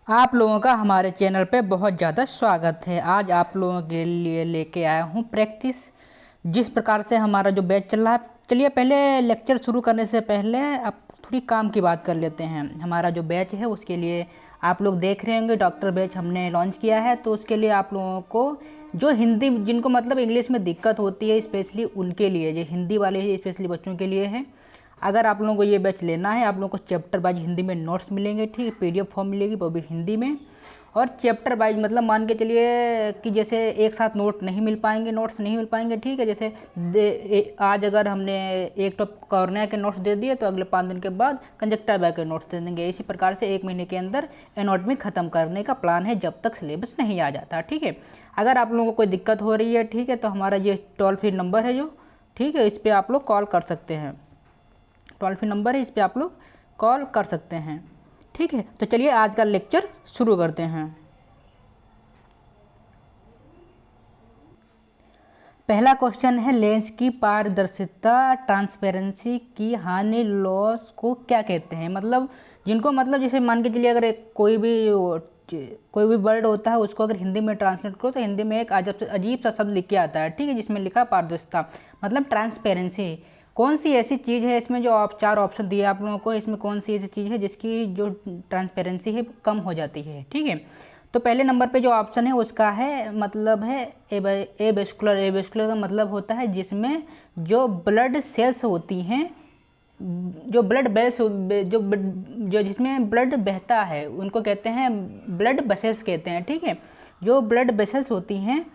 आप लोगों का हमारे चैनल पे बहुत ज़्यादा स्वागत है। आज आप लोगों के लिए लेके आया हूँ प्रैक्टिस, जिस प्रकार से हमारा जो बैच चल रहा है। चलिए पहले लेक्चर शुरू करने से पहले अब थोड़ी काम की बात कर लेते हैं। हमारा जो बैच है उसके लिए आप लोग देख रहे होंगे डॉक्टर बैच हमने लॉन्च किया है, तो उसके लिए आप लोगों को जो हिंदी, जिनको मतलब इंग्लिश में दिक्कत होती है, स्पेशली उनके लिए, जो हिंदी वाले स्पेशली बच्चों के लिए है। अगर आप लोगों को ये बैच लेना है, आप लोगों को चैप्टर वाइज हिंदी में नोट्स मिलेंगे, ठीक है, पीडीएफ फॉर्म मिलेगी वो भी हिंदी में। और चैप्टर वाइज मतलब मान के चलिए कि जैसे एक साथ नोट्स नहीं मिल पाएंगे, ठीक है। जैसे आज अगर हमने एक टॉप कॉर्निया के नोट्स दे दिए तो अगले 5 दिन के बाद कंजक्टिवा के नोट्स दे देंगे। इसी प्रकार से 1 महीने के अंदर एनाटॉमी ख़त्म करने का प्लान है, जब तक सिलेबस नहीं आ जाता, ठीक है। अगर आप लोगों को कोई दिक्कत हो रही है, ठीक है, तो हमारा ये टोल फ्री नंबर है जो, ठीक है, इस पर आप लोग कॉल कर सकते हैं। टोल फ्री नंबर है, इस पर आप लोग कॉल कर सकते हैं, ठीक है। तो चलिए आज का लेक्चर शुरू करते हैं। पहला क्वेश्चन है, लेंस की पारदर्शिता ट्रांसपेरेंसी की हानि लॉस को क्या कहते हैं। मतलब जिनको मतलब जैसे मान के चलिए अगर कोई भी वर्ड होता है उसको अगर हिंदी में ट्रांसलेट करो तो हिंदी में एक अजीब सा शब्द लिख के आता है, ठीक है, जिसमें लिखा पारदर्शिता मतलब ट्रांसपेरेंसी। कौन सी ऐसी चीज़ है इसमें, जो आप 4 ऑप्शन दिए आप लोगों को, इसमें कौन सी ऐसी चीज़ है जिसकी जो ट्रांसपेरेंसी है कम हो जाती है, ठीक है। तो पहले नंबर पे जो ऑप्शन है उसका है मतलब है एवेस्कुलर। एवेस्कुलर का मतलब होता है जिसमें जो ब्लड सेल्स होती हैं, जो ब्लड बेल्स जो जिसमें ब्लड बहता है उनको कहते हैं ब्लड वेसल्स कहते हैं, ठीक है। जो ब्लड वेसल्स होती हैं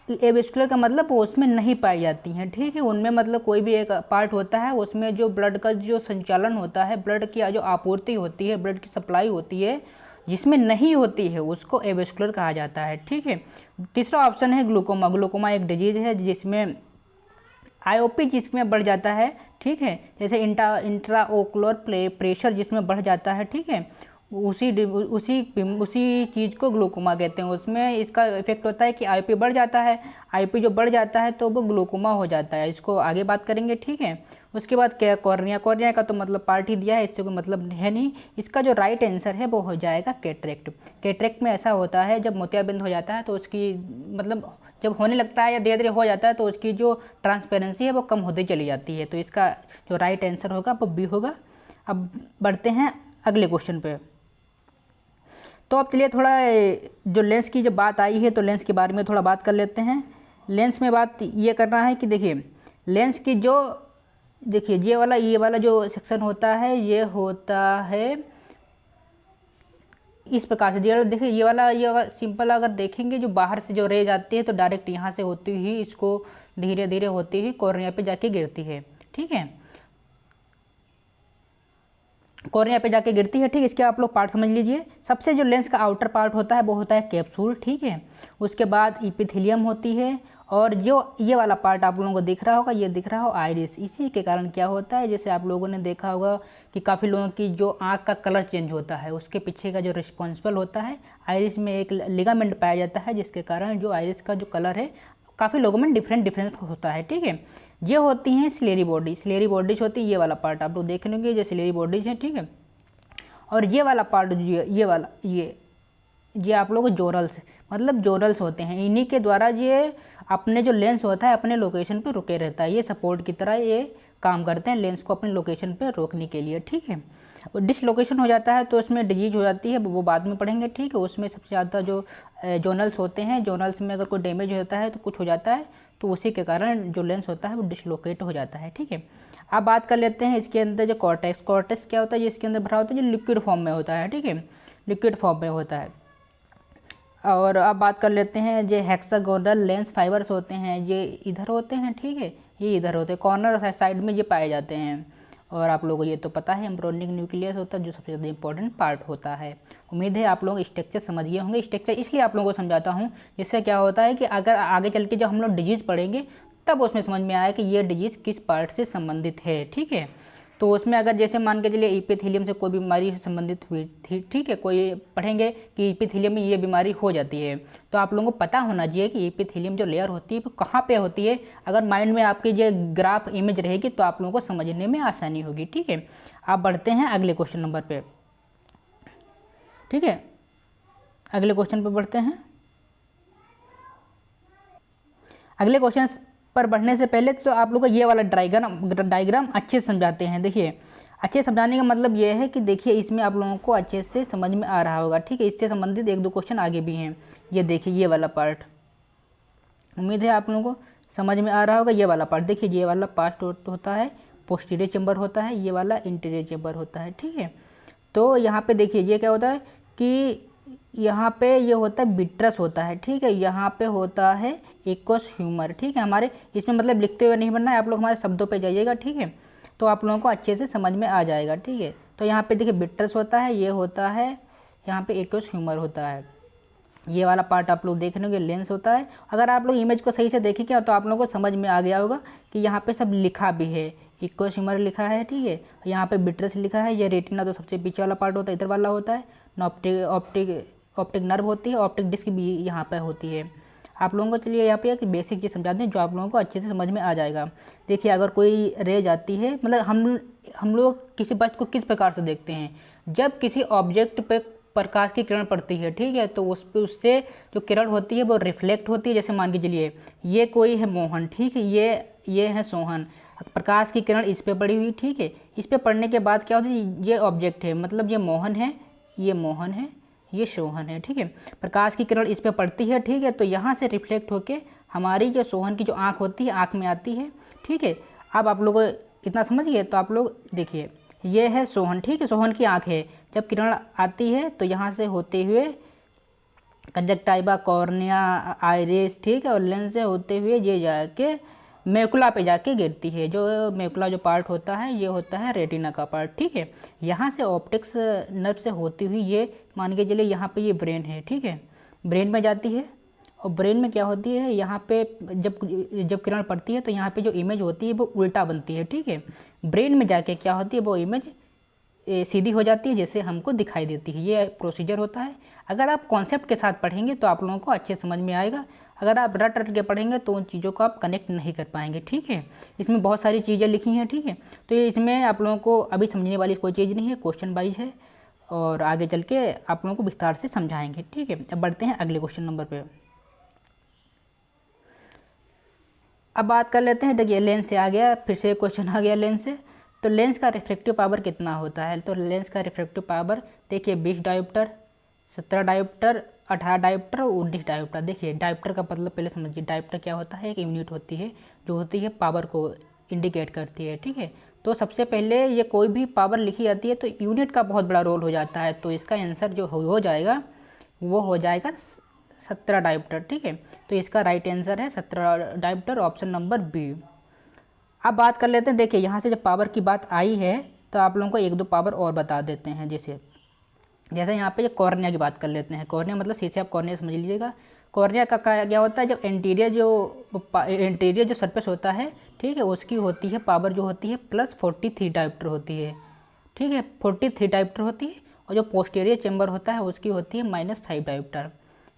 एवेस्कुलर का मतलब वो उसमें नहीं पाई जाती हैं, ठीक है। उनमें मतलब कोई भी एक पार्ट होता है उसमें जो ब्लड का जो संचालन होता है, ब्लड की जो आपूर्ति होती है, ब्लड की सप्लाई होती है, जिसमें नहीं होती है उसको एवेस्कुलर कहा जाता है, ठीक है। तीसरा ऑप्शन है ग्लूकोमा। ग्लूकोमा एक डिजीज है जिसमें आईओपी जिसमें बढ़ जाता है, ठीक है, जैसे इंट्राओकुलर प्रेशर जिसमें बढ़ जाता है, ठीक है, उसी चीज़ को ग्लूकोमा कहते हैं। उसमें इसका इफेक्ट होता है कि आईओपी बढ़ जाता है, आईओपी जो बढ़ जाता है तो वो ग्लूकोमा हो जाता है। इसको आगे बात करेंगे, ठीक है। उसके बाद क्या, कॉर्निया। कॉर्निया का तो मतलब पार्ट ही दिया है, इससे कोई मतलब है नहीं। इसका जो राइट आंसर है वो हो जाएगा कैटरेक्ट। कैटरेक्ट में ऐसा होता है जब मोतियाबिंद हो जाता है तो उसकी मतलब जब होने लगता है या धीरे धीरे हो जाता है तो उसकी जो ट्रांसपेरेंसी है वो कम होती चली जाती है। तो इसका जो राइट आंसर होगा वो बी होगा। अब बढ़ते हैं अगले क्वेश्चन पे। तो अब चलिए थोड़ा जो लेंस की जब बात आई है तो लेंस के बारे में थोड़ा बात कर लेते हैं। लेंस में बात ये करना है कि देखिए लेंस की जो, देखिए ये वाला जो सेक्शन होता है ये होता है इस प्रकार से। देखिए ये सिंपल अगर देखेंगे, जो बाहर से जो रेज आती है तो डायरेक्ट यहाँ से होती हुई इसको धीरे धीरे होती हुई कॉर्निया पे जाके गिरती है, ठीक है, कॉर्निया पे जाके गिरती है, ठीक। इसके आप लोग पार्ट समझ लीजिए। सबसे जो लेंस का आउटर पार्ट होता है वो होता है कैप्सूल, ठीक है। उसके बाद इपिथेलियम होती है, और जो ये वाला पार्ट आप लोगों को दिख रहा होगा, ये दिख रहा हो आइरिस। इसी के कारण क्या होता है, जैसे आप लोगों ने देखा होगा कि काफ़ी लोगों की जो आँख का कलर चेंज होता है उसके पीछे का जो रिस्पॉन्सिबल होता है, आइरिस में एक लिगामेंट पाया जाता है जिसके कारण जो आइरिस का जो कलर है काफ़ी लोगों में डिफरेंट होता है, ठीक है। ये होती हैं सिलेरी बॉडी। सिलेरी बॉडीज होती है, ये वाला पार्ट आप लोग देख लेंगे, ये सिलेरी बॉडीज है, ठीक है। और ये वाला पार्ट ये वाला ये आप लोग जोरल्स, मतलब जोरल्स होते हैं। इन्हीं के द्वारा ये अपने जो लेंस होता है अपने लोकेशन पे रुके रहता है। ये सपोर्ट की तरह ये काम करते हैं लेंस को अपने लोकेशन पे रोकने के लिए, ठीक है। डिसलोकेशन हो जाता है तो उसमें डिजीज हो जाती है, वो बाद में पढ़ेंगे, ठीक है। उसमें सबसे ज़्यादा जो जोनल्स होते हैं, जोनल्स में अगर कोई डैमेज होता है तो कुछ हो जाता है तो उसी के कारण जो लेंस होता है वो डिसलोकेट हो जाता है, ठीक है। अब बात कर लेते हैं इसके अंदर जो कॉर्टेक्स। कॉर्टेक्स क्या होता है, जिसके अंदर भरा होता है जो लिक्विड फॉर्म में होता है, ठीक है, लिक्विड फॉर्म में होता है। और अब बात कर लेते हैं जो हेक्सागोनल लेंस फाइबर्स होते हैं, ये इधर होते हैं, ठीक है, ये इधर होते हैं, कॉर्नर साइड में ये पाए जाते हैं। और आप लोगों को ये तो पता है एम्ब्रियोनिक न्यूक्लियस होता है जो सबसे ज़्यादा इंपॉर्टेंट पार्ट होता है। उम्मीद है आप लोग स्ट्रक्चर समझ गए होंगे। स्ट्रक्चर इसलिए आप लोगों को समझाता हूँ, जिससे क्या होता है कि अगर आगे चल के जब हम लोग डिजीज़ पढ़ेंगे तब उसमें समझ में आया कि ये डिजीज़ किस पार्ट से संबंधित है, ठीक है। तो उसमें अगर जैसे मान के चलिए इपिथेलियम से कोई बीमारी संबंधित हुई थी, ठीक है, कोई पढ़ेंगे कि इपिथेलियम में ये बीमारी हो जाती है, तो आप लोगों को पता होना चाहिए कि इपिथेलियम जो लेयर होती है वो कहाँ पे होती है। अगर माइंड में आपकी ये ग्राफ इमेज रहेगी तो आप लोगों को समझने में आसानी होगी, ठीक है। आप बढ़ते हैं अगले क्वेश्चन नंबर पे, ठीक है। अगले क्वेश्चन पर बढ़ते हैं। अगले क्वेश्चन पर बढ़ने से पहले तो आप लोग को ये वाला डायग्राम अच्छे से समझाते हैं। देखिए, अच्छे समझाने का मतलब ये है कि देखिए इसमें आप लोगों को अच्छे से समझ में आ रहा होगा, ठीक है। इससे संबंधित एक दो क्वेश्चन आगे भी हैं। ये देखिए ये वाला पार्ट, उम्मीद है आप लोगों को समझ में आ रहा होगा। ये वाला पार्ट देखिए, ये वाला पार्ट होता है पोस्टीरियर चेंबर होता है, ये वाला इंटीरियर चेंबर होता है, ठीक है। तो यहाँ पे देखिए ये क्या होता है कि यहाँ पे ये होता है विट्रस होता है, ठीक है। यहाँ पे होता है एक्वस ह्यूमर, ठीक है। हमारे इसमें मतलब लिखते हुए नहीं बनना है, आप लोग हमारे शब्दों पे जाइएगा, ठीक है। तो आप लोगों को अच्छे से समझ में आ जाएगा, ठीक है। तो यहाँ पे देखिए विट्रस होता है, ये होता है यहाँ पे एक्वस ह्यूमर होता है। ये वाला पार्ट आप लोग देख रहे होंगे लेंस होता है। अगर आप लोग इमेज को सही से देखेंगे तो आप लोगों को समझ में आ गया होगा कि यहाँ पे सब लिखा भी है, एक्वस ह्यूमर लिखा है, ठीक है। यहाँ पे विट्रस लिखा है, ये रेटिना तो सबसे पीछे वाला पार्ट होता है, इधर वाला होता है। ऑप्टिक नर्व होती है, ऑप्टिक डिस्क भी यहाँ पे होती है। आप लोगों को चलिए यहाँ पे एक बेसिक चीज़ समझा दें जो आप लोगों को अच्छे से समझ में आ जाएगा। देखिए अगर कोई रे जाती है, मतलब हम लोग किसी वस्तु को किस प्रकार से देखते हैं, जब किसी ऑब्जेक्ट पे प्रकाश की किरण पड़ती है, ठीक है, तो उस पर उससे जो किरण होती है वो रिफ्लेक्ट होती है। जैसे मान के चलिए ये कोई है मोहन, ठीक है, ये है सोहन, प्रकाश की किरण इस पे पड़ी हुई, ठीक है। इस पे पड़ने के बाद क्या होता है, ये ऑब्जेक्ट है, मतलब ये मोहन है, ये मोहन है, ये सोहन है, ठीक है। प्रकाश की किरण इस पे पड़ती है, ठीक है, तो यहाँ से रिफ्लेक्ट होके हमारी जो सोहन की जो आँख होती है, आँख में आती है, ठीक है। अब आप लोग इतना समझ गए, तो आप लोग देखिए ये है सोहन, ठीक है, सोहन की आँख है। जब किरण आती है तो यहाँ से होते हुए कंजक्टाइवा, कॉर्निया, आइरिस, ठीक है, और लेंस से होते हुए ये जाके मैकुला पे जाके गिरती है। जो मैकुला जो पार्ट होता है ये होता है रेटिना का पार्ट, ठीक है। यहाँ से ऑप्टिक्स नर्व से होती हुई ये मान के चलिए यहाँ पे ये ब्रेन है, ठीक है, ब्रेन में जाती है। और ब्रेन में क्या होती है, यहाँ पे जब किरण पड़ती है तो यहाँ पे जो इमेज होती है वो उल्टा बनती है, ठीक है। ब्रेन में जाके क्या होती है, वो इमेज सीधी हो जाती है, जैसे हमको दिखाई देती है। ये प्रोसीजर होता है। अगर आप कॉन्सेप्ट के साथ पढ़ेंगे तो आप लोगों को अच्छे समझ में आएगा। अगर आप रट रट के पढ़ेंगे तो उन चीज़ों को आप कनेक्ट नहीं कर पाएंगे, ठीक है। इसमें बहुत सारी चीज़ें लिखी हैं, ठीक है। तो इसमें आप लोगों को अभी समझने वाली कोई चीज़ नहीं है, क्वेश्चन वाइज है और आगे चल के आप लोगों को विस्तार से समझाएंगे, ठीक है। अब बढ़ते हैं अगले क्वेश्चन नंबर पे। अब बात कर लेते हैं, देखिए लेंस से आ गया, फिर से क्वेश्चन आ गया लेंस से। तो लेंस का रिफ्रैक्टिव पावर कितना होता है, तो लेंस का रिफ्रैक्टिव पावर देखिए 20 डायोप्टर, 17 डायोप्टर, 18 डायोप्टर और 19 डायोप्टर। देखिए डायोप्टर का मतलब पहले समझिए, डायोप्टर क्या होता है, एक यूनिट होती है जो होती है पावर को इंडिकेट करती है, ठीक है। तो सबसे पहले ये कोई भी पावर लिखी जाती है तो यूनिट का बहुत बड़ा रोल हो जाता है। तो इसका आंसर जो हो जाएगा वो हो जाएगा 17 डायोप्टर, ठीक है। तो इसका राइट आंसर है 17 डायोप्टर, ऑप्शन नंबर बी। अब बात कर लेते हैं, देखिए यहाँ से जब पावर की बात आई है तो आप लोगों को एक दो पावर और बता देते हैं। जैसे यहाँ पे ये कॉर्निया की बात कर लेते हैं। कॉर्निया मतलब शीशे, आप कॉर्निया समझ लीजिएगा। कॉर्निया का क्या होता है, जब एंटीरियर जो सरफेस होता है, ठीक है, उसकी होती है पावर जो होती है +43 डायोप्टर होती है, ठीक है, 43 डायोप्टर होती है। और जो पोस्टीरियर चेंबर होता है उसकी होती है -5 डायोप्टर।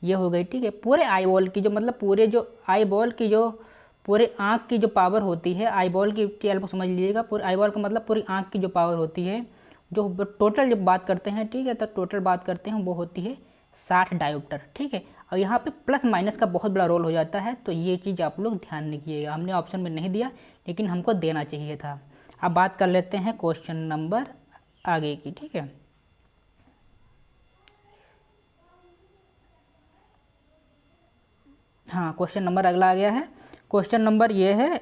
ये हो गई, ठीक है। पूरे आई बॉल की जो मतलब पूरे आँख की जो पावर होती है, आई बॉल की आप समझ लीजिएगा, पूरे आई बॉल का मतलब पूरी आँख की जो पावर होती है, जो टोटल जब बात करते हैं, ठीक है, तो टोटल बात करते हैं वो होती है 60 डायोप्टर, ठीक है। और यहाँ पे प्लस माइनस का बहुत बड़ा रोल हो जाता है, तो ये चीज़ आप लोग ध्यान रखिएगा। हमने ऑप्शन में नहीं दिया लेकिन हमको देना चाहिए था। अब बात कर लेते हैं क्वेश्चन नंबर आगे की, ठीक है। हाँ, क्वेश्चन नंबर अगला आ गया है। क्वेश्चन नंबर ये है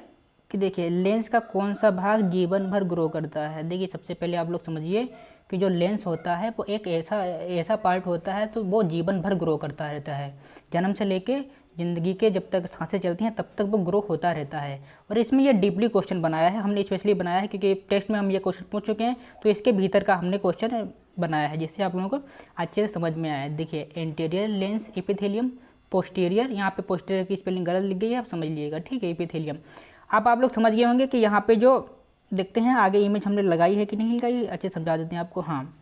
कि देखिए लेंस का कौन सा भाग जीवन भर ग्रो करता है। देखिए सबसे पहले आप लोग समझिए कि जो लेंस होता है वो एक ऐसा पार्ट होता है तो वो जीवन भर ग्रो करता रहता है। जन्म से लेके ज़िंदगी के जब तक सांसें चलती हैं तब तक वो ग्रो होता रहता है। और इसमें ये डीपली क्वेश्चन बनाया है, हमने स्पेशली बनाया है क्योंकि टेस्ट में हम ये क्वेश्चन पूछ चुके हैं, तो इसके भीतर का हमने क्वेश्चन बनाया है जिससे आप लोगों को अच्छे से समझ में आया। देखिए एंटीरियर लेंस एपिथेलियम, पोस्टीरियर, यहाँ पे पोस्टीरियर की स्पेलिंग गलत लिख गई है, आप समझ लीजिएगा, ठीक है, एपिथेलियम। अब आप लोग समझ गए होंगे कि यहाँ पे जो देखते हैं आगे इमेज हमने लगाई है कि नहीं लगाई, अच्छे समझा देते हैं आपको। हाँ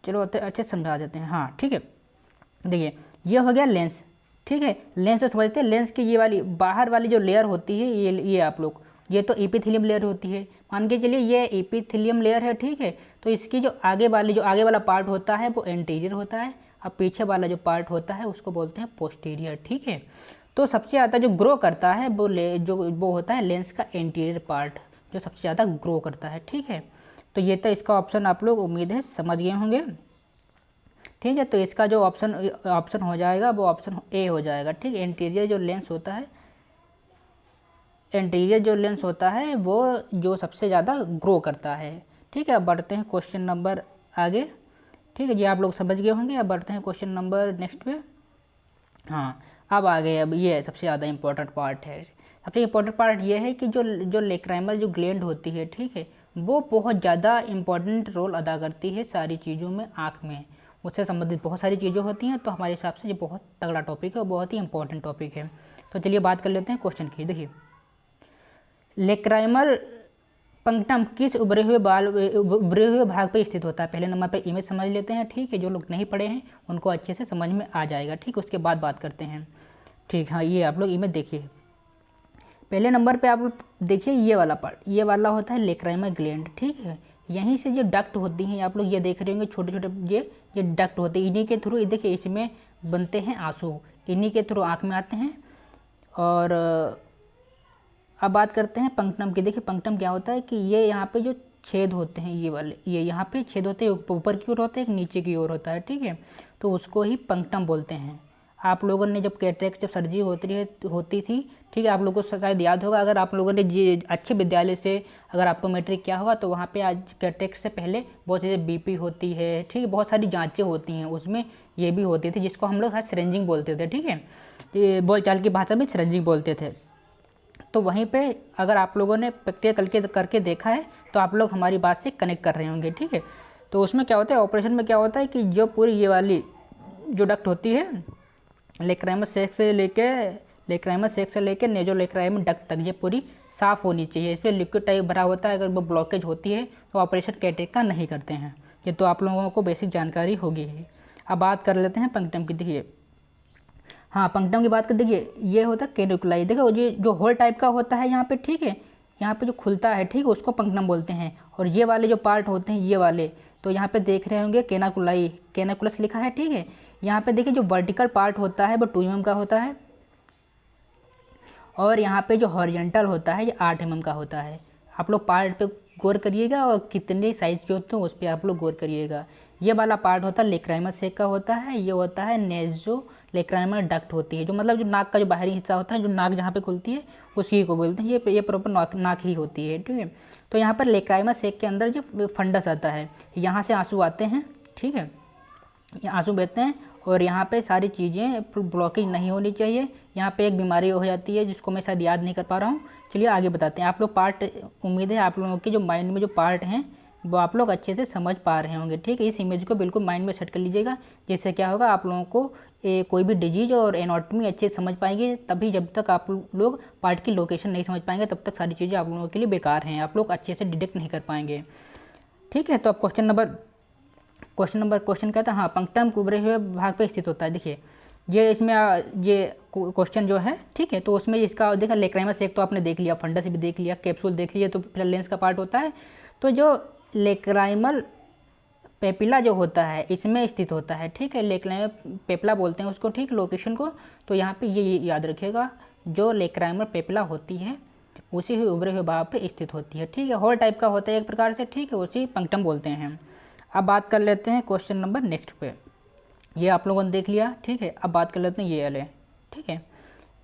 चलो अच्छे समझा देते हैं, हाँ ठीक है। देखिए ये हो गया लेंस, ठीक है। लेंस तो समझते हैं, लेंस की ये वाली बाहर वाली जो लेयर होती है, ये आप लोग ये तो एपिथेलियम लेयर होती है, मान के चलिए ये एपिथेलियम लेयर है, ठीक है। तो इसकी जो आगे वाला पार्ट होता है वो एंटीरियर होता है, अब पीछे वाला जो पार्ट होता है उसको बोलते हैं पोस्टीरियर, ठीक है। तो सबसे ज़्यादा जो ग्रो करता है वो होता है लेंस का एंटीरियर पार्ट, जो सबसे ज़्यादा ग्रो करता है, ठीक है। तो ये तो इसका ऑप्शन आप लोग उम्मीद है समझ गए होंगे, ठीक है। तो इसका जो ऑप्शन हो जाएगा वो ऑप्शन ए हो जाएगा, ठीक है। एंटीरियर जो लेंस होता है वो जो सबसे ज़्यादा ग्रो करता है, ठीक है। अब बढ़ते हैं क्वेश्चन नंबर आगे, ठीक है। ये आप लोग समझ गए होंगे। अब बढ़ते हैं क्वेश्चन नंबर नेक्स्ट पे। हाँ, अब आ गए, अब ये सबसे ज़्यादा इम्पोर्टेंट पार्ट है। सबसे इम्पोर्टेंट पार्ट ये है कि जो लेक्राइमल जो ग्लैंड होती है, ठीक है, वो बहुत ज़्यादा इम्पोर्टेंट रोल अदा करती है सारी चीज़ों में। आँख में उससे संबंधित बहुत सारी चीज़ें होती हैं, तो हमारे हिसाब से ये बहुत तगड़ा टॉपिक है और बहुत ही इंपॉर्टेंट टॉपिक है। तो चलिए बात कर लेते हैं क्वेश्चन की। देखिए, लेक्राइमल पंक्टम किस उभरे हुए भाग पर स्थित होता है। पहले नंबर पर इमेज समझ लेते हैं, ठीक है। जो लोग नहीं पढ़े हैं उनको अच्छे से समझ में आ जाएगा, ठीक। उसके बाद बात करते हैं, ठीक। हाँ, ये आप लोग इमेज देखिए। पहले नंबर पे आप लोग देखिए ये वाला पार्ट, ये वाला होता है लेक्राइमल ग्लैंड, ठीक है। यहीं से जो डक्ट होती हैं आप लोग ये देख रहे होंगे, छोटे छोटे ये डक्ट होते हैं, इन्हीं के थ्रू देखिए इसमें बनते हैं आंसू, इन्हीं के थ्रू आँख में आते हैं। और अब बात करते हैं पंक्टम की। देखिए पंक्टम क्या होता है कि ये यहाँ पे जो छेद होते हैं ये वाले, ये यहाँ पे छेद होते हैं, ऊपर की ओर होता है, एक नीचे की ओर होता है, ठीक है। तो उसको ही पंक्टम बोलते हैं। आप लोगों ने जब कैटरेक्ट सर्जरी होती थी, ठीक है, आप लोगों को शायद याद होगा, अगर आप लोगों ने अच्छे विद्यालय से अगर आपको मैट्रिक किया होगा तो वहाँ पे आज कैटरेक्ट से पहले बहुत चीज़ें बीपी होती है, ठीक है, बहुत सारी जांचें होती हैं, उसमें ये भी होती थी, जिसको हम लोग सिरिंजिंग बोलते थे, ठीक है। बोलचाल की भाषा में सिरिंजिंग बोलते थे। तो वहीं पे अगर आप लोगों ने प्रैक्टिकल करके देखा है तो आप लोग हमारी बात से कनेक्ट कर रहे होंगे, ठीक है। तो उसमें क्या होता है, ऑपरेशन में क्या होता है कि जो पूरी ये वाली जो डक्ट होती है लेक्राइमल सेक से लेके नेजोलेक्राइमल डक्ट तक ये पूरी साफ़ होनी चाहिए। इसमें लिक्विड टाइप भरा होता है, अगर वो ब्लॉकेज होती है तो ऑपरेशन कैटरेक्ट का नहीं करते हैं। ये तो आप लोगों को बेसिक जानकारी होगी ही। अब बात कर लेते हैं पंक्टम की। देखिए, हाँ, पंक्टम की बात कर, देखिए ये होता है कैनिकुलाई। देखो ये जो होल टाइप का होता है यहाँ पे, ठीक है, यहाँ पे जो खुलता है, ठीक है, उसको पंक्टम बोलते हैं। और ये वाले जो पार्ट होते हैं ये वाले, तो यहाँ पे देख रहे होंगे कैनाकुलाई, कैनाकुलस लिखा है, ठीक है। यहाँ पे देखिए जो वर्टिकल पार्ट होता है वो 2 mm का होता है, और यहाँ पे जो हॉरिजॉन्टल होता है ये 8 mm का होता है। आप लोग पार्ट पे गौर करिएगा और कितने साइज़ के होते हैं उस पर आप लोग गौर करिएगा। ये वाला पार्ट होता है लेक्राइमल सेक का होता है, ये होता है नेजो लेक्राइमल डक्ट होती है, जो मतलब जो नाक का जो बाहरी हिस्सा होता है, जो नाक जहाँ पे खुलती है उसी को बोलते हैं। ये प्रॉपर नाक ही होती है, ठीक है। तो यहाँ पर लेक्राइमल सेक के अंदर जो फंडस आता है, यहाँ से आंसू आते हैं, ठीक है, ये आंसू बहते हैं, और यहाँ पे सारी चीज़ें ब्लॉकेज नहीं होनी चाहिए। यहाँ पे एक बीमारी हो जाती है जिसको मैं शायद याद नहीं कर पा रहा हूँ। चलिए आगे बताते हैं। आप लोग पार्ट, उम्मीद है आप लोगों के जो माइंड में जो पार्ट हैं वो आप लोग अच्छे से समझ पा रहे होंगे, ठीक है। इस इमेज को बिल्कुल माइंड में सेट कर लीजिएगा, जिससे क्या होगा आप लोगों को कोई भी डिजीज और एनाटॉमी अच्छे से समझ पाएंगे। तभी जब तक आप लोग पार्ट की लोकेशन नहीं समझ पाएंगे तब तक सारी चीज़ें आप लोगों के लिए बेकार हैं, आप लोग अच्छे से डिटेक्ट नहीं कर पाएंगे, ठीक है। तो अब क्वेश्चन कहता है, हाँ, पंक्टम उभरे हुए भाग पे स्थित होता है। देखिए ये इसमें ये क्वेश्चन जो है, ठीक है, तो उसमें इसका देखा लेक्राइमल सेक तो आपने देख लिया, फंडस भी देख लिया, कैप्सूल देख लिया, तो फिर लेंस का पार्ट होता है। तो जो लेक्राइमल पेपिला जो होता है इसमें स्थित होता है, ठीक है। लेक्राइमल पेपिला बोलते हैं उसको, ठीक, लोकेशन को। तो यहाँ पे ये याद रखिएगा, जो लेक्राइमल पेपिला होती है उसी ही उभरे हुए भाग पे स्थित होती है, ठीक है। होल टाइप का होता है एक प्रकार से, ठीक है, उसी पंक्टम बोलते हैं। अब बात कर लेते हैं क्वेश्चन नंबर नेक्स्ट पे। ये आप लोगों ने देख लिया, ठीक है। अब बात कर लेते हैं ये वाले, ठीक है।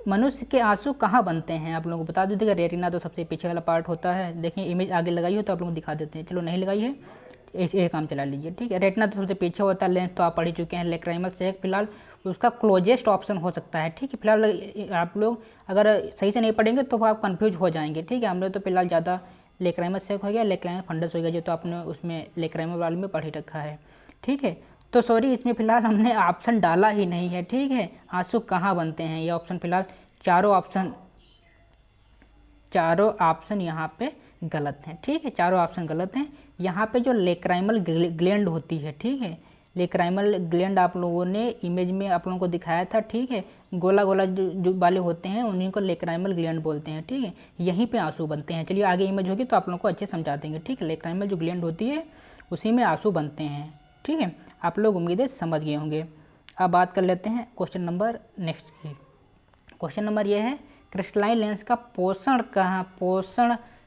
मनुष्य के आंसू कहाँ बनते हैं, आप लोगों को बता दीजिएगा। रेटिना तो सबसे पीछे वाला पार्ट होता है। देखिए इमेज आगे लगाई हो तो आप लोगों को दिखा देते हैं, चलो नहीं लगाई है ये काम चला लीजिए, ठीक है। रेटिना तो सबसे पीछे होता है, लेंस तो आप पढ़ ही चुके हैं। लेक्राइमल सेक फिलहाल उसका क्लोजेस्ट ऑप्शन हो सकता है, ठीक है। फिलहाल आप लोग अगर सही से नहीं पढ़ेंगे तो आप कन्फ्यूज हो जाएंगे, ठीक है। हम लोग तो फिलहाल ज़्यादा लेक्राइमल सेक हो गया, लेक्राइमल फंडस हो गया, जो तो आपने उसमें लेक्राइमल वाले में पढ़ ही रखा है, ठीक है। तो सॉरी, इसमें फिलहाल हमने ऑप्शन डाला ही नहीं है, ठीक है। आंसू कहाँ बनते हैं ये ऑप्शन, फिलहाल चारों ऑप्शन यहाँ पे गलत हैं, ठीक है। चारों ऑप्शन गलत हैं। यहाँ पे जो लेक्राइमल ग्लैंड होती है, ठीक है, लेक्राइमल ग्लैंड आप लोगों ने इमेज में आप लोगों को दिखाया था, ठीक है। गोला गोला जो वाले होते हैं उन्हीं को लेक्राइमल ग्लैंड बोलते हैं, ठीक है। यहीं पे आंसू बनते हैं। चलिए आगे इमेज होगी तो आप लोगों को अच्छे समझा देंगे, ठीक है। लेक्राइमल जो ग्लैंड होती है उसी में आंसू बनते हैं, ठीक है। आप लोग उम्मीद है समझ गए होंगे। अब बात कर लेते हैं क्वेश्चन नंबर नेक्स्ट की। क्वेश्चन नंबर ये है, क्रिस्टलाइन लेंस का पोषण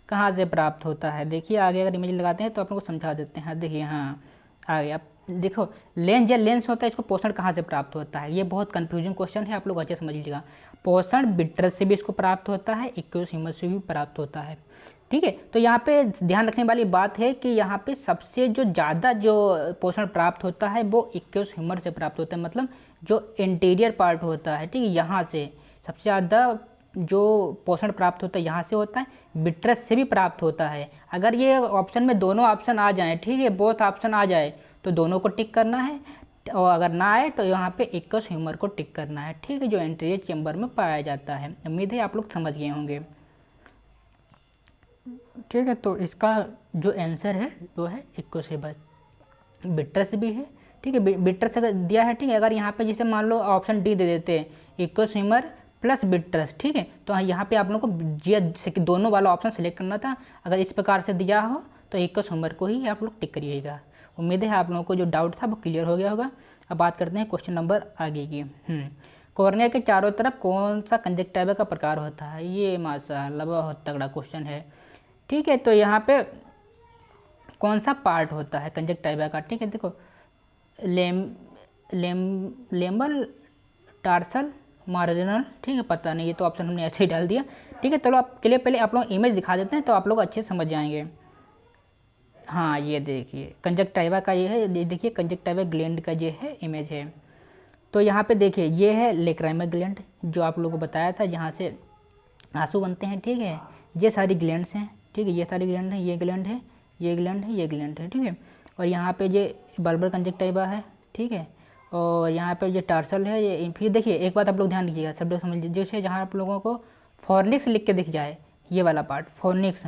कहाँ से प्राप्त होता है। देखिए आगे अगर इमेज लगाते हैं तो आप लोग को समझा देते हैं। देखिए हाँ आगे आप देखो, लेंस होता है, इसको पोषण कहाँ से प्राप्त होता है। ये बहुत कंफ्यूजिंग क्वेश्चन है, आप लोग अच्छे समझ लीजिएगा। पोषण बिट्रस से भी इसको प्राप्त होता है, एक्वस ह्यूमरस से भी प्राप्त होता है, ठीक है। तो यहाँ पे ध्यान रखने वाली बात है कि यहाँ पे सबसे जो ज़्यादा जो पोषण प्राप्त होता है वो एक्वस ह्यूमर से प्राप्त होता है, मतलब जो इंटीरियर पार्ट होता है, ठीक है, यहाँ से सबसे ज़्यादा जो पोषण प्राप्त होता है यहाँ से होता है, बिट्रस से भी प्राप्त होता है। अगर ये ऑप्शन में दोनों ऑप्शन आ जाएँ, ठीक है, बोथ ऑप्शन आ जाए तो दोनों को टिक करना है, और अगर ना आए तो यहाँ पे एक्वस ह्यूमर को टिक करना है, ठीक है, जो एंटीरियर चेंबर में पाया जाता है। उम्मीद है आप लोग समझ गए होंगे, ठीक है। तो इसका जो आंसर है वो है एक्वस ह्यूमर। बिट्रस भी है, ठीक है, बिट्रस अगर दिया है, ठीक है। अगर यहाँ पे जैसे मान लो ऑप्शन डी दे देते हैं एक्वस ह्यूमर प्लस बिट्रस, ठीक है, तो यहाँ पे आप लोगों को ये दोनों वाला ऑप्शन सेलेक्ट करना था। अगर इस प्रकार से दिया हो तो एक्वस ह्यूमर को ही आप लोग टिक करिएगा। उम्मीद है आप लोगों को जो डाउट था वो क्लियर हो गया होगा। अब बात करते हैं क्वेश्चन नंबर आगे की। कॉर्निया के चारों तरफ कौन सा कंजक्टिवा का प्रकार होता है। ये माशाअल्लाह बहुत तगड़ा क्वेश्चन है, ठीक है। तो यहाँ पे कौन सा पार्ट होता है कंजक्टिवा का, ठीक है। देखो लेम्बल, टार्सल, मार्जिनल, ठीक है, पता नहीं, ये तो ऑप्शन हमने ऐसे ही डाल दिया, ठीक है। चलो आपके लिए पहले आप लोग इमेज दिखा देते हैं तो आप लोग अच्छे समझ जाएंगे। हाँ ये देखिए कंजक्टिवा का ये है, ये देखिए कंजक्टिवा ग्लैंड का ये है इमेज है। तो यहाँ पे देखिए ये है लेक्राइमल ग्लैंड जो आप लोगों को बताया था, जहाँ से आंसू बनते हैं, ठीक है। ये सारी ग्लैंड्स हैं, ठीक है, ये सारी ग्लैंड है, ये ग्लैंड है, ये ग्लैंड है, ये ग्लैंड है, ठीक है। और यहाँ पे ये बल्बर कंजक्टिवा है, ठीक है। और यहाँ पे ये टार्सल है, ये फिर देखिए एक बात आप लोग ध्यान दीजिएगा, सब लोग समझ लीजिए। जैसे जहाँ आप लोगों को फॉर्निक्स लिख के दिख जाए, ये वाला पार्ट फॉर्निक्स,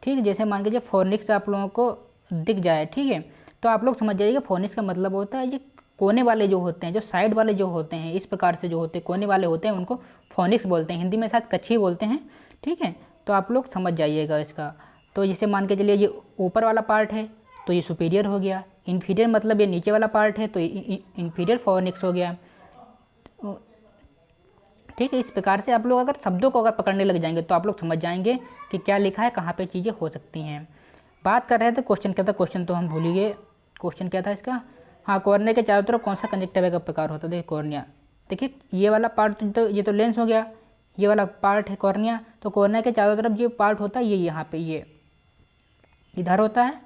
ठीक है, जैसे मान लीजिए फॉर्निक्स आप लोगों को दिख जाए, ठीक है, तो आप लोग समझ जाइएगा फॉर्निक्स का मतलब होता है ये कोने वाले जो होते हैं, जो साइड वाले जो होते हैं, इस प्रकार से जो होते हैं कोने वाले होते हैं उनको फॉर्निक्स बोलते हैं। हिंदी में शायद कच्छी बोलते हैं, ठीक है। तो आप लोग समझ जाइएगा इसका। तो जैसे मान के चलिए ये ऊपर वाला पार्ट है तो ये सुपीरियर हो गया, इन्फीरियर मतलब ये नीचे वाला पार्ट है तो इन्फीरियर फॉर्निक्स हो गया, ठीक है। इस प्रकार से आप लोग अगर शब्दों को अगर पकड़ने लग जाएंगे तो आप लोग समझ जाएंगे कि क्या लिखा है, कहाँ पे चीज़ें हो सकती हैं। बात कर रहे थे क्वेश्चन क्या था, क्वेश्चन तो हम भूल ही गए, क्वेश्चन क्या था इसका। हाँ, कॉर्निया के चारों तरफ कौन सा कंजक्टिवा का प्रकार होता है। देखिए कॉर्निया, देखिए ये वाला पार्ट तो ये तो लेंस हो गया, ये वाला पार्ट है कॉर्निया। तो कॉर्निया के चारों तरफ जो पार्ट होता है ये यहाँ पे ये इधर होता है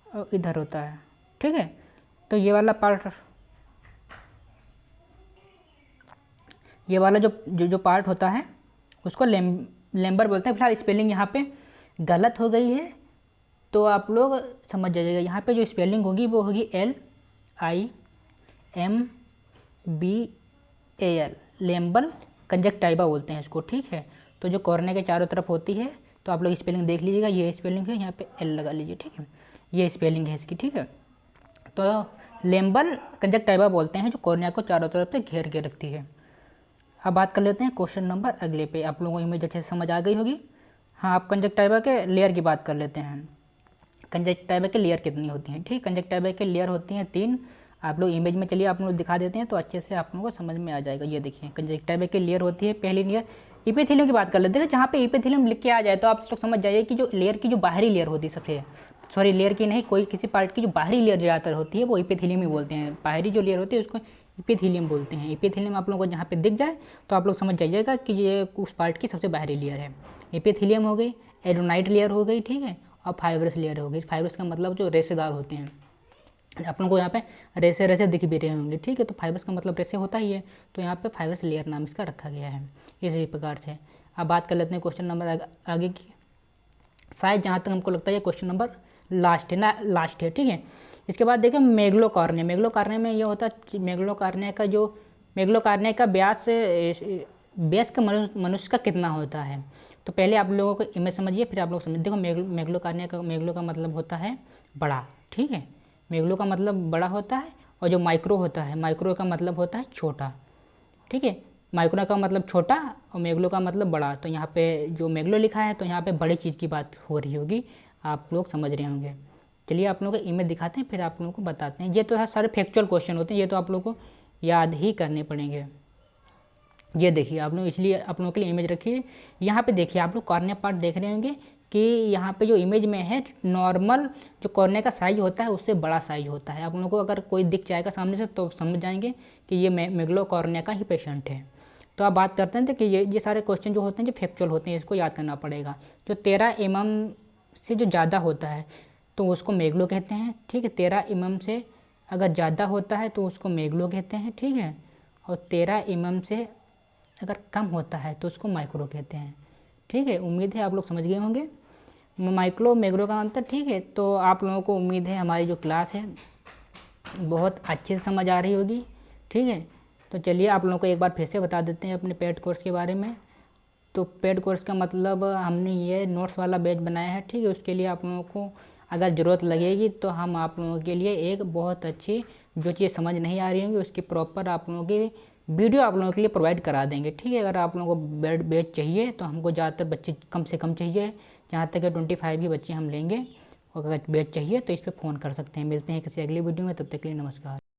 और इधर होता है, ठीक है। तो ये वाला पार्ट, ये वाला जो पार्ट होता है उसको लेम्बर बोलते हैं। फिलहाल स्पेलिंग यहाँ पे गलत हो गई है तो आप लोग समझ जाइएगा। यहाँ पे जो स्पेलिंग होगी वो होगी LIMBAL, लेम्बल कंजक्टिवा बोलते हैं इसको, ठीक है। तो जो कॉर्निया के चारों तरफ होती है तो आप लोग स्पेलिंग देख लीजिएगा, ये स्पेलिंग है, यहाँ पे L लगा लीजिए, ठीक है, ये स्पेलिंग है इसकी, ठीक है। तो लेम्बल कंजक्टिवा बोलते हैं जो कॉर्निया को चारों तरफ से घेर के रखती है। अब बात कर लेते हैं क्वेश्चन नंबर अगले पे। आप लोगों को इमेज अच्छे से समझ आ गई होगी। हाँ, आप कंजक्टिवा के लेयर की बात कर लेते हैं। कंजक्टिवा के लेयर कितनी होती हैं, ठीक। कंजक्टिवा के लेयर होती हैं 3। आप लोग इमेज में चलिए आप लोग दिखा देते हैं तो अच्छे से आप लोगों को समझ में आ जाएगा। ये देखिए कंजक्टिवा की लेयर होती है, पहली लेयर इपिथेलियम की बात कर लेते हैं। जहाँ पे इपिथेलियम लिख के आ जाए तो आप लोग समझ जाइए कि जो लेयर की जो बाहरी लेयर होती है सबसे, सॉरी लेयर की नहीं, कोई किसी पार्ट की जो बाहरी लेयर ज़्यादातर होती है वो इपिथेलियम ही बोलते हैं। बाहरी जो लेयर होती है उसको इपिथेलियम बोलते हैं। इपिथेलियम आप लोगों को जहाँ पे दिख जाए तो आप लोग समझ जाइएगा कि ये उस पार्ट की सबसे बाहरी लेयर है। इपिथेलियम हो गई, एडोनाइट लेयर हो गई, ठीक है, और फाइब्रस लेयर हो गई। फाइब्रस का मतलब जो रेशेदार होते हैं, आप लोगों को यहाँ पे रेसे रेसे दिख भी रहे होंगे, ठीक है। तो फाइब्रस का मतलब रेसे होता ही है, तो यहाँ पे फाइब्रस लेयर नाम इसका रखा गया है इसी प्रकार से। अब बात कर लेते हैं क्वेश्चन नंबर आगे की। शायद जहाँ तक हमको लगता है ये क्वेश्चन नंबर लास्ट है ना, लास्ट है, ठीक है। इसके बाद देखिए मेगलोकॉर्निया। मेगलोकॉर्निया में ये होता है मेगलोकॉर्निया का व्यास का मनुष्य का कितना होता है। तो पहले आप लोगों को इमेज समझिए फिर आप लोग समझिए। देखो मेगलोकॉर्निया का, मेगलो का मतलब होता है बड़ा, ठीक है, मेगलो का मतलब बड़ा होता है। और जो माइक्रो होता है, माइक्रो का मतलब होता है छोटा, ठीक है। माइक्रो का मतलब छोटा और मेगलो का मतलब बड़ा। तो यहाँ पे जो मेगलो लिखा है तो यहाँ पे बड़ी चीज़ की बात हो रही होगी, आप लोग समझ रहे होंगे। चलिए आप लोगों को इमेज दिखाते हैं, फिर आप लोगों को बताते हैं। ये तो सारे फैक्चुअल क्वेश्चन होते हैं, ये तो आप लोगों को याद ही करने पड़ेंगे। ये देखिए आप लोग, इसलिए आप लोगों के लिए इमेज रखी है। यहाँ पे देखिए आप लोग कॉर्निया पार्ट देख रहे होंगे कि यहाँ पे जो इमेज में है, नॉर्मल जो कॉर्निया का साइज होता है उससे बड़ा साइज होता है। आप लोगों को अगर कोई दिख जाएगा सामने से तो समझ जाएंगे कि ये मेगलो कॉर्निया का ही पेशेंट है। तो आप बात करते हैं तो कि ये सारे क्वेश्चन जो होते हैं जो फैक्चुअल होते हैं, इसको याद करना पड़ेगा। जो 13 mm से जो ज़्यादा होता है तो उसको मेगलो कहते हैं, ठीक है। 13 mm से अगर ज़्यादा होता है तो उसको मेगलो कहते हैं, ठीक है। और 13 mm से अगर कम होता है तो उसको माइक्रो कहते हैं, ठीक है। उम्मीद है आप लोग समझ गए होंगे माइक्रो मेगरो का अंतर, ठीक है। तो आप लोगों को उम्मीद है हमारी जो क्लास है बहुत अच्छे से समझ आ रही होगी, ठीक है। तो चलिए आप लोगों को एक बार फिर से बता देते हैं अपने पेड कोर्स के बारे में। तो पेड कोर्स का मतलब हमने ये नोट्स वाला बैच बनाया है, ठीक है। उसके लिए आप लोगों को अगर ज़रूरत लगेगी तो हम आप लोगों के लिए एक बहुत अच्छी, जो चीज़ समझ नहीं आ रही होंगी उसकी प्रॉपर आप लोगों की वीडियो आप लोगों के लिए प्रोवाइड करा देंगे, ठीक है। अगर आप लोगों को बैच चाहिए तो हमको ज़्यादातर बच्चे कम से कम चाहिए, जहाँ तक 25 ही बच्चे हम लेंगे। और अगर बैच चाहिए तो इस पर फ़ोन कर सकते हैं। मिलते हैं किसी अगली वीडियो में, तब तक के लिए नमस्कार।